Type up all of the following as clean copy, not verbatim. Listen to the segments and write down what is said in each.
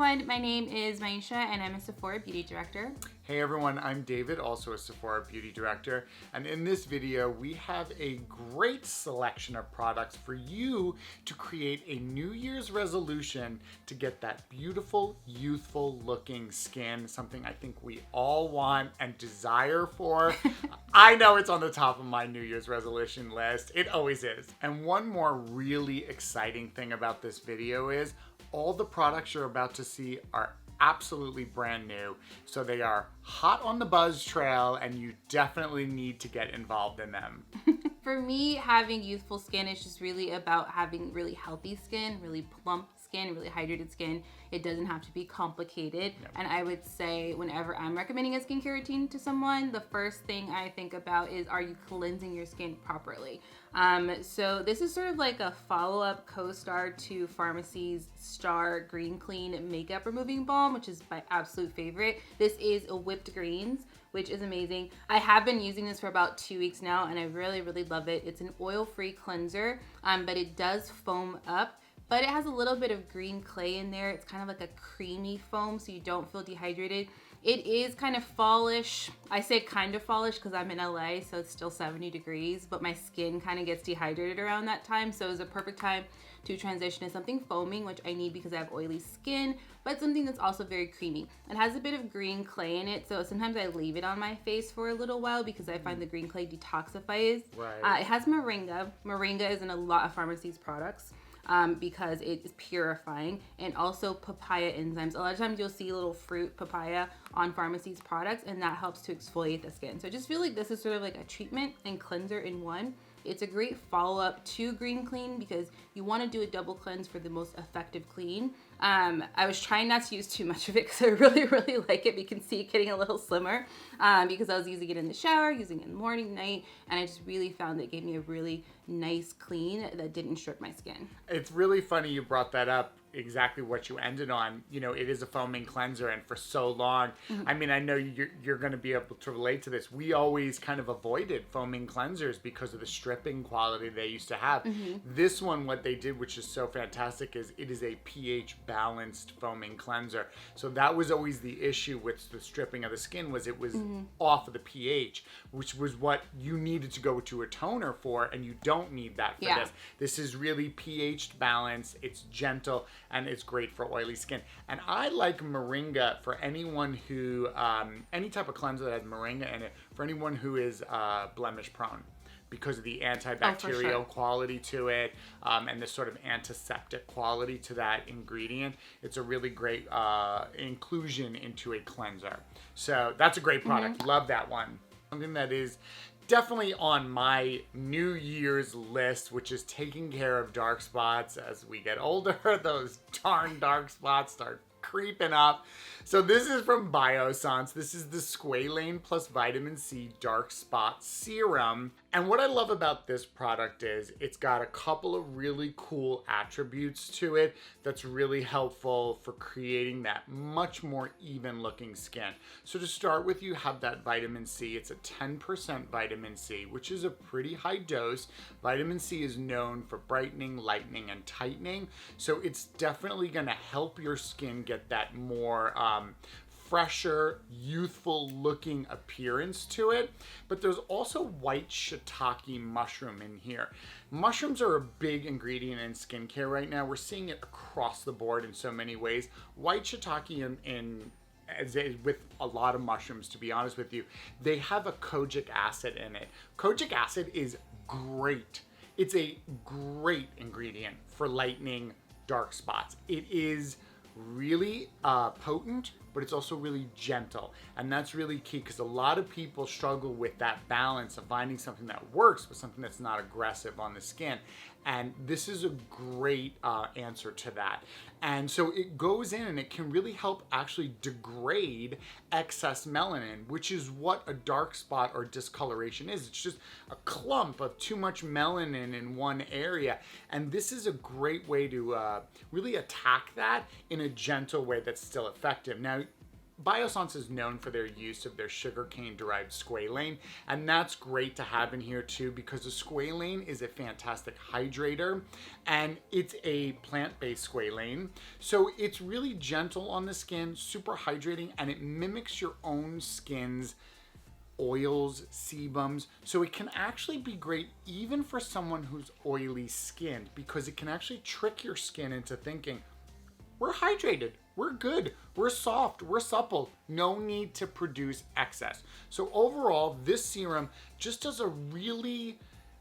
everyone, my name is Maisha and I'm a Sephora Beauty Director. Hey everyone, I'm David, also a Sephora Beauty Director, and in this video we have a great selection of products for you to create a New Year's resolution to get that beautiful, youthful looking skin, something I think we all want and desire for. I know it's on the top of my New Year's resolution list, it always is. And one more really exciting thing about this video is all the products you're about to see are absolutely brand new. So they are hot on the buzz trail and you definitely need to get involved in them. For me, having youthful skin is just really about having really healthy skin, really plump skin, really hydrated skin. It doesn't have to be complicated. Yep. And I would say whenever I'm recommending a skincare routine to someone, the first thing I think about is, are you cleansing your skin properly? So this is sort of like a follow-up co-star to Farmacy's Star Green Clean Makeup Removing Balm, which is my absolute favorite. This is a whipped greens, which is amazing. I have been using this for about 2 weeks now and I really, really love it. It's an oil-free cleanser, but it does foam up. But it has a little bit of green clay in there. It's kind of like a creamy foam, so you don't feel dehydrated. It is kind of fallish. I say kind of fallish because I'm in LA, so it's still 70 degrees, but my skin kind of gets dehydrated around that time. So it's a perfect time to transition to something foaming, which I need because I have oily skin, but something that's also very creamy. It has a bit of green clay in it, so sometimes I leave it on my face for a little while because I find the green clay detoxifies. Right. It has moringa. Moringa is in a lot of Farmacy's products. Because it is purifying, and also papaya enzymes. A lot of times you'll see a little fruit papaya on Farmacy's products, and that helps to exfoliate the skin. So I just feel like this is sort of like a treatment and cleanser in one. It's a great follow-up to Green Clean because you want to do a double cleanse for the most effective clean. I was trying not to use too much of it because I really, really like it. You can see it getting a little slimmer because I was using it in the shower, using it in the morning, night, and I just really found that it gave me a really nice clean that didn't strip my skin. It's really funny you brought that up, exactly what you ended on. You know, it is a foaming cleanser, and for so long, I mean, I know you're going to be able to relate to this. We always kind of avoided foaming cleansers because of the stripping quality they used to have. This one, what they did, which is so fantastic, is it is a pH balanced foaming cleanser. So that was always the issue with the stripping of the skin, was it was off of the pH, which was what you needed to go to a toner for, and you don't need that for this. This is really pH balanced, it's gentle, and it's great for oily skin. And I like moringa for anyone who, any type of cleanser that has moringa in it, for anyone who is blemish prone, because of the antibacterial quality to it, and the sort of antiseptic quality to that ingredient. It's a really great inclusion into a cleanser. So that's a great product. Love that one. Something that is definitely on my New Year's list, which is taking care of dark spots. As we get older, those darn dark spots start creeping up. So this is from Biossance. This is the Squalane plus Vitamin C Dark Spot Serum. And what I love about this product is it's got a couple of really cool attributes to it that's really helpful for creating that much more even looking skin. So to start with, you have that vitamin C. It's a 10% vitamin C, which is a pretty high dose. Vitamin C is known for brightening, lightening, and tightening. So it's definitely gonna help your skin get that more fresher, youthful looking appearance to it. But there's also white shiitake mushroom in here. Mushrooms are a big ingredient in skincare right now. We're seeing it across the board in so many ways. White shiitake with a lot of mushrooms, to be honest with you, they have a kojic acid in it. Kojic acid is great. It's a great ingredient for lightening dark spots. It is really potent, but it's also really gentle, and that's really key because a lot of people struggle with that balance of finding something that works but something that's not aggressive on the skin, and this is a great answer to that. And so it goes in and it can really help actually degrade excess melanin, which is what a dark spot or discoloration is. It's just a clump of too much melanin in one area, and this is a great way to really attack that in a gentle way that's still effective. Now, Biossance is known for their use of their sugarcane derived squalane, and that's great to have in here too, because the squalane is a fantastic hydrator, and it's a plant-based squalane, so it's really gentle on the skin, super hydrating, and it mimics your own skin's oils, sebums, so it can actually be great even for someone who's oily skinned, because it can actually trick your skin into thinking, we're hydrated, we're good, we're soft, we're supple, no need to produce excess. So overall, this serum just does a really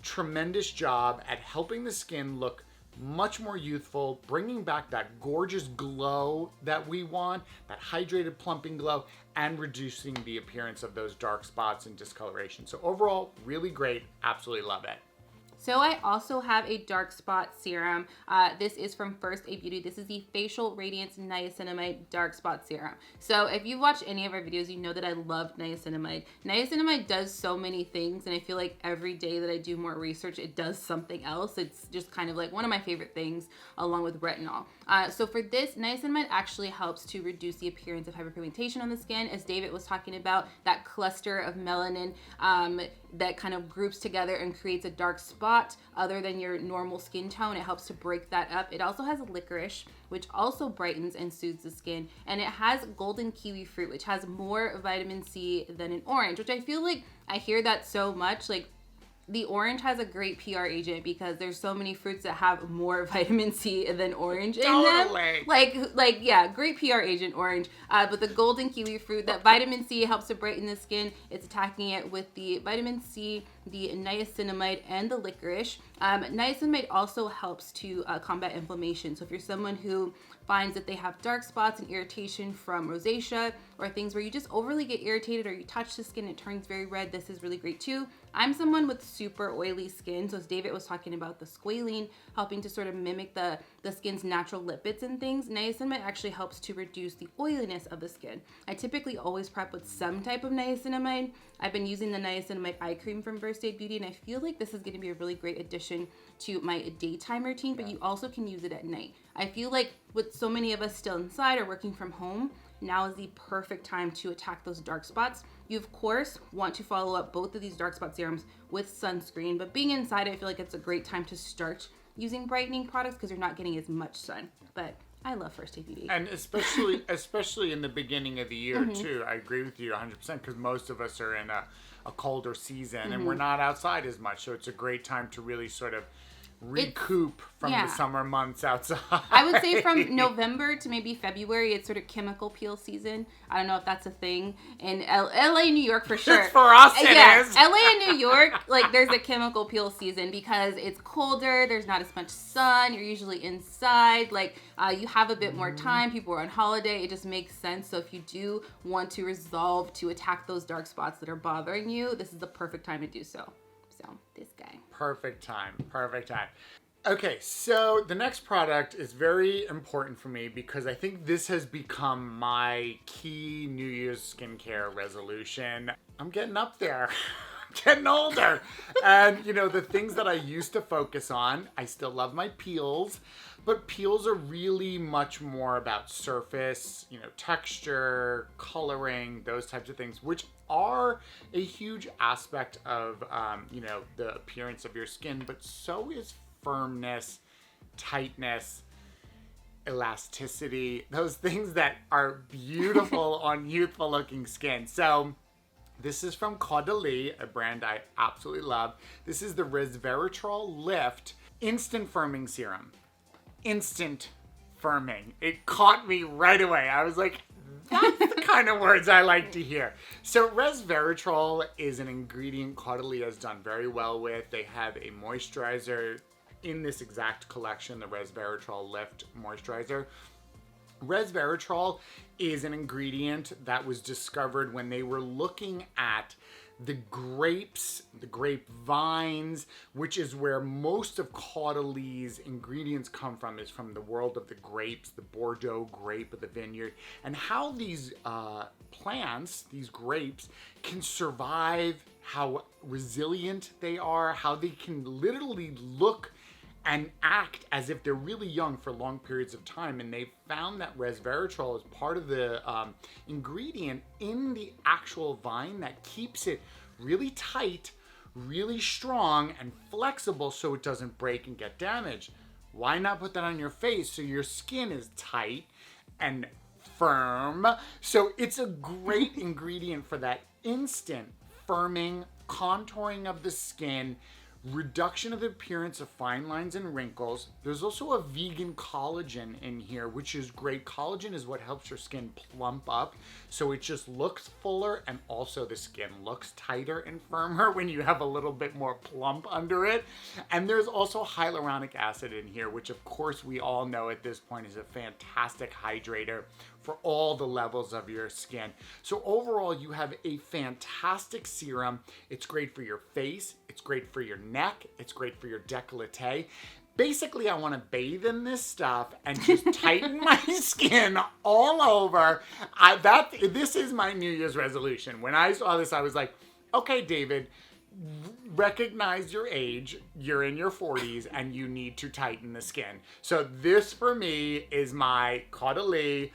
tremendous job at helping the skin look much more youthful, bringing back that gorgeous glow that we want, that hydrated plumping glow, and reducing the appearance of those dark spots and discoloration. So overall, really great, absolutely love it. So I also have a dark spot serum. This is from First Aid Beauty. This is the Facial Radiance Niacinamide Dark Spot Serum. So if you've watched any of our videos, you know that I love niacinamide. Niacinamide does so many things, and I feel like every day that I do more research, it does something else. It's just kind of like one of my favorite things, along with retinol. So for this, niacinamide actually helps to reduce the appearance of hyperpigmentation on the skin, as David was talking about, that cluster of melanin that kind of groups together and creates a dark spot other than your normal skin tone. It helps to break that up. It also has licorice, which also brightens and soothes the skin. And it has golden kiwi fruit, which has more vitamin C than an orange, which I feel like I hear that so much. Like, the orange has a great PR agent because there's so many fruits that have more vitamin C than orange in them. Like yeah, great PR agent, orange. But the golden kiwi fruit, that vitamin C helps to brighten the skin. It's attacking it with the vitamin C, the niacinamide, and the licorice. Niacinamide also helps to combat inflammation. So if you're someone who finds that they have dark spots and irritation from rosacea, or things where you just overly get irritated, or you touch the skin, it turns very red, this is really great too. I'm someone with super oily skin, so as David was talking about the squalene helping to sort of mimic the skin's natural lipids and things, niacinamide actually helps to reduce the oiliness of the skin. I typically always prep with some type of niacinamide. I've been using the niacinamide eye cream from First Aid Beauty, and I feel like this is going to be a really great addition to my daytime routine, but you also can use it at night. I feel like with so many of us still inside or working from home, now is the perfect time to attack those dark spots. You, of course, want to follow up both of these dark spot serums with sunscreen, but being inside, I feel like it's a great time to start using brightening products because you're not getting as much sun. But I love First Aid Beauty. And especially in the beginning of the year, too. I agree with you 100% because most of us are in a colder season and we're not outside as much. So it's a great time to really sort of recoup from the summer months outside. I would say from November to maybe February, it's sort of chemical peel season. I don't know if that's a thing in LA, New York for sure. For us, it is. LA and New York, like there's a chemical peel season because it's colder. There's not as much sun. You're usually inside. Like you have a bit more time. People are on holiday. It just makes sense. So if you do want to resolve to attack those dark spots that are bothering you, this is the perfect time to do so. So this guy. Perfect time. Okay, so the next product is very important for me because I think this has become my key New Year's skincare resolution. I'm getting up there. I'm getting older. And, you know, the things that I used to focus on, I still love my peels, but peels are really much more about surface, you know, texture, coloring, those types of things, which are a huge aspect of, you know, the appearance of your skin, but so is firmness, tightness, elasticity, those things that are beautiful on youthful looking skin. So this is from Caudalie, a brand I absolutely love. This is the Resveratrol Lift Instant Firming Serum. Instant firming. It caught me right away. I was like, that's the kind of words I like to hear. So resveratrol is an ingredient Caudalie has done very well with. They have a moisturizer in this exact collection, the Resveratrol Lift Moisturizer. Resveratrol is an ingredient that was discovered when they were looking at the grapes, the grapevines, which is where most of Caudalie's ingredients come from, is from the world of the grapes, the Bordeaux grape of the vineyard, and how these plants, these grapes, can survive, how resilient they are, how they can literally look and act as if they're really young for long periods of time. And they found that resveratrol is part of the ingredient in the actual vine that keeps it really tight, really strong, and flexible so it doesn't break and get damaged. Why not put that on your face so your skin is tight and firm? So it's a great ingredient for that instant firming, contouring of the skin, reduction of the appearance of fine lines and wrinkles. There's also a vegan collagen in here, which is great. Collagen is what helps your skin plump up, so it just looks fuller, and also the skin looks tighter and firmer when you have a little bit more plump under it. And there's also hyaluronic acid in here, which of course we all know at this point is a fantastic hydrator for all the levels of your skin. So overall, you have a fantastic serum. It's great for your face, it's great for your neck, it's great for your décolleté. Basically, I want to bathe in this stuff and just tighten my skin all over. This is my New Year's resolution. When I saw this, I was like, okay, David, recognize your age. You're in your 40s and you need to tighten the skin. So this for me is my Caudalie.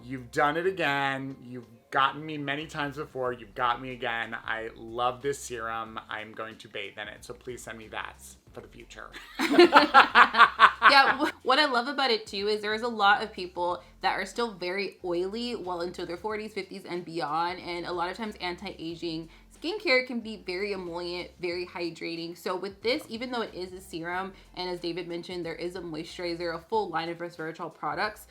You've done it again. You've gotten me many times before. You've got me again. I love this serum. I'm going to bathe in it. So please send me that for the future. Yeah, what I love about it too is there's a lot of people that are still very oily well into their 40s, 50s, and beyond. And a lot of times anti-aging skincare can be very emollient, very hydrating. So with this, even though it is a serum, and as David mentioned, there is a moisturizer, a full line of resveratrol products,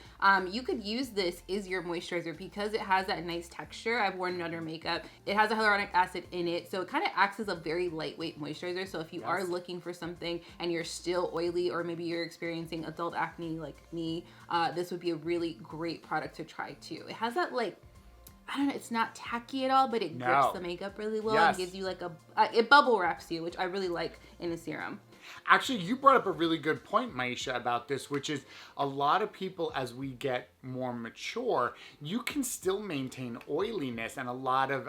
you could use this as your moisturizer because it has that nice texture. I've worn it under makeup. It has a hyaluronic acid in it, so it kind of acts as a very lightweight moisturizer. So if you are looking for something and you're still oily, or maybe you're experiencing adult acne like me, this would be a really great product to try too. It has that I don't know, it's not tacky at all, but it grips the makeup really well and gives you it bubble wraps you, which I really like in a serum. Actually, you brought up a really good point, Maisha, about this, which is a lot of people, as we get more mature, you can still maintain oiliness, and a lot of,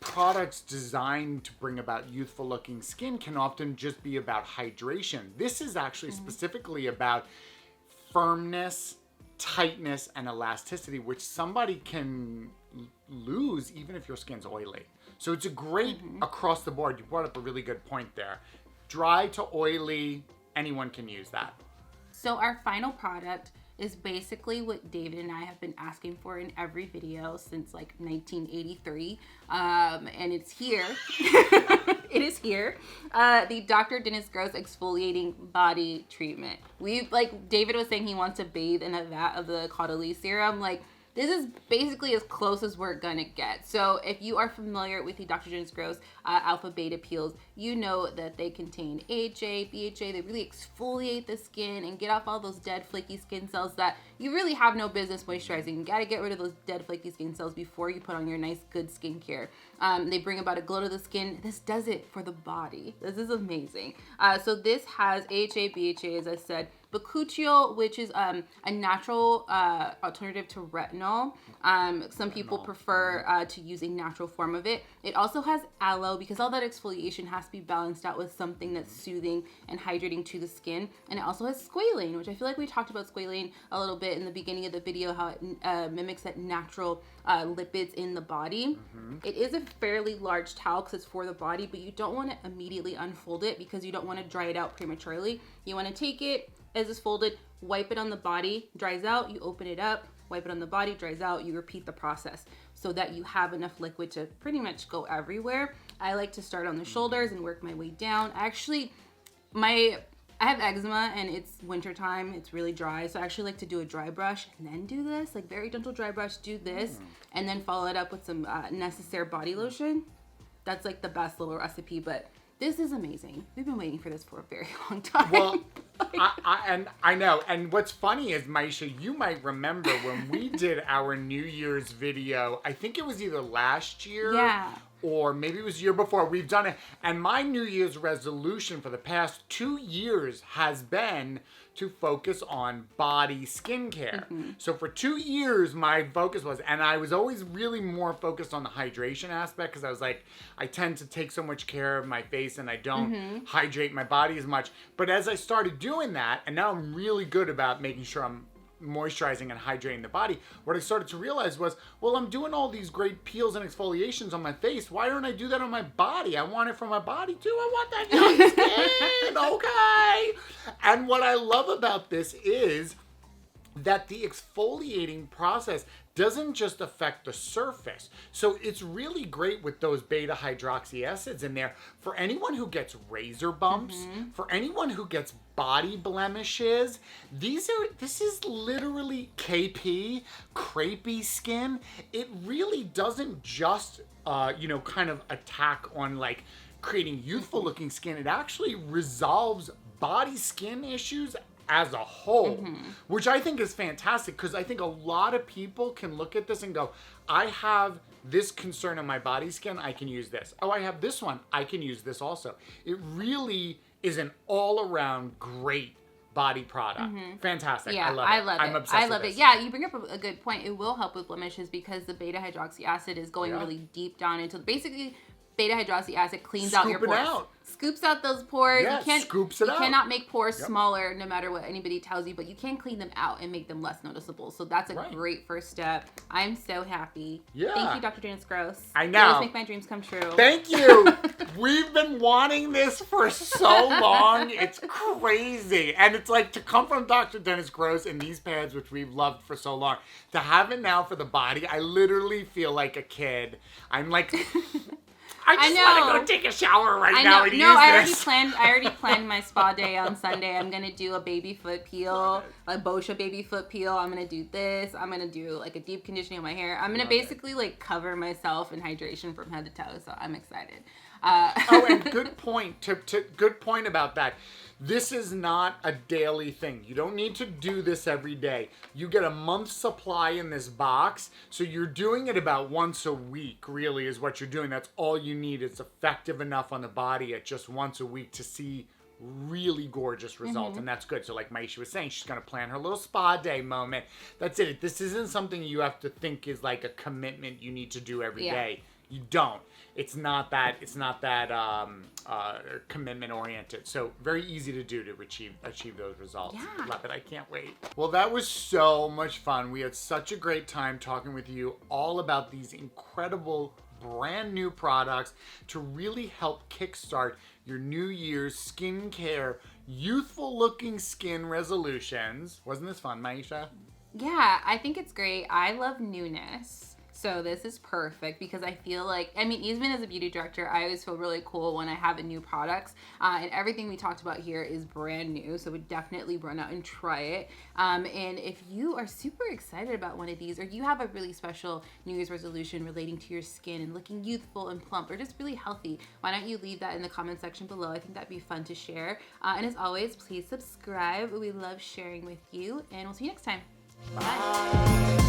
products designed to bring about youthful looking skin can often just be about hydration. This is actually specifically about firmness, tightness, and elasticity, which somebody can lose even if your skin's oily. So it's a great across the board. You brought up a really good point there. Dry to oily, anyone can use that. So our final product is basically what David and I have been asking for in every video since 1983, and it's here. It is here. The Dr. Dennis Gross Exfoliating Body Treatment. David was saying he wants to bathe in a vat of the Caudalie serum. This is basically as close as we're gonna get. So if you are familiar with the Dr. Dennis Gross alpha beta peels, you know that they contain AHA, BHA. They really exfoliate the skin and get off all those dead flaky skin cells that you really have no business moisturizing. You gotta get rid of those dead flaky skin cells before you put on your nice good skincare. They bring about a glow to the skin. This does it for the body. This is amazing. So this has AHA, BHA, as I said, bakuchiol, which is a natural alternative to retinol. Some people prefer to use a natural form of it. It also has aloe because all that exfoliation has to be balanced out with something that's soothing and hydrating to the skin. And it also has squalane, which I feel like we talked about squalane a little bit in the beginning of the video, how it mimics that natural lipids in the body. It is a fairly large towel because it's for the body, but you don't want to immediately unfold it because you don't want to dry it out prematurely. You want to take it as it's folded, wipe it on the body, dries out, you open it up, wipe it on the body, dries out, you repeat the process so that you have enough liquid to pretty much go everywhere. I like to start on the shoulders and work my way down. Actually, I have eczema and it's winter time, it's really dry, so I actually like to do a dry brush and then do this, very gentle dry brush, do this, and then follow it up with some Necessaire body lotion. That's the best little recipe, but this is amazing. We've been waiting for this for a very long time. Well, I know. And what's funny is, Maisha, you might remember when we did our New Year's video, I think it was either last year or maybe it was the year before, we've done it. And my New Year's resolution for the past 2 years has been to focus on body skincare. So for 2 years, my focus was, and I was always really more focused on the hydration aspect, because I was like, I tend to take so much care of my face and I don't hydrate my body as much. But as I started doing that, and now I'm really good about making sure I'm moisturizing and hydrating the body, what I started to realize was, well, I'm doing all these great peels and exfoliations on my face. Why don't I do that on my body? I want it for my body too. I want that young skin. Okay. And what I love about this is that the exfoliating process doesn't just affect the surface. So it's really great with those beta hydroxy acids in there for anyone who gets razor bumps, for anyone who gets body blemishes. This is literally KP, crepey skin. It really doesn't just, kind of attack on like creating youthful looking skin. It actually resolves body skin issues as a whole, which I think is fantastic, because I think a lot of people can look at this and go, I have this concern on my body skin, I can use this. Oh, I have this one, I can use this also. It really is an all-around great body product. Fantastic. Yeah, I love it. I'm obsessed with this. Yeah, you bring up a good point. It will help with blemishes because the beta hydroxy acid is going really deep down into, basically, beta hydroxy acid cleans out your pores. Scoops out those pores. Yeah, you cannot make pores smaller no matter what anybody tells you, but you can clean them out and make them less noticeable. So that's a great first step. I'm so happy. Yeah. Thank you, Dr. Janice Gross. I know. You always make my dreams come true. Thank you. We've been wanting this for so long. It's crazy. And it's like to come from Dr. Dennis Gross and these pads, which we've loved for so long, to have it now for the body, I literally feel like a kid. I'm like... I just want to go take a shower now and use this. I already planned my spa day on Sunday. I'm going to do a baby foot peel, a Boscia baby foot peel. I'm going to do this. I'm going to do like a deep conditioning of my hair. I'm going to basically like cover myself in hydration from head to toe. So I'm excited. And good point. Good point about that. This is not a daily thing. You don't need to do this every day. You get a month's supply in this box, so you're doing it about once a week, really, is what you're doing. That's all you need. It's effective enough on the body at just once a week to see really gorgeous results, and that's good. So like Maisha was saying, she's going to plan her little spa day moment. That's it. This isn't something you have to think is like a commitment you need to do every day. You don't. It's not that commitment oriented. So very easy to do to achieve those results. Yeah. Love it. I can't wait. Well, that was so much fun. We had such a great time talking with you all about these incredible brand new products to really help kickstart your New Year's skincare, youthful looking skin resolutions. Wasn't this fun, Maisha? Yeah, I think it's great. I love newness. So this is perfect because I feel like, even as a beauty director, I always feel really cool when I have a new products. And everything we talked about here is brand new. So we definitely run out and try it. And if you are super excited about one of these, or you have a really special New Year's resolution relating to your skin and looking youthful and plump or just really healthy, why don't you leave that in the comment section below? I think that'd be fun to share. And as always, please subscribe. We love sharing with you, and we'll see you next time. Bye.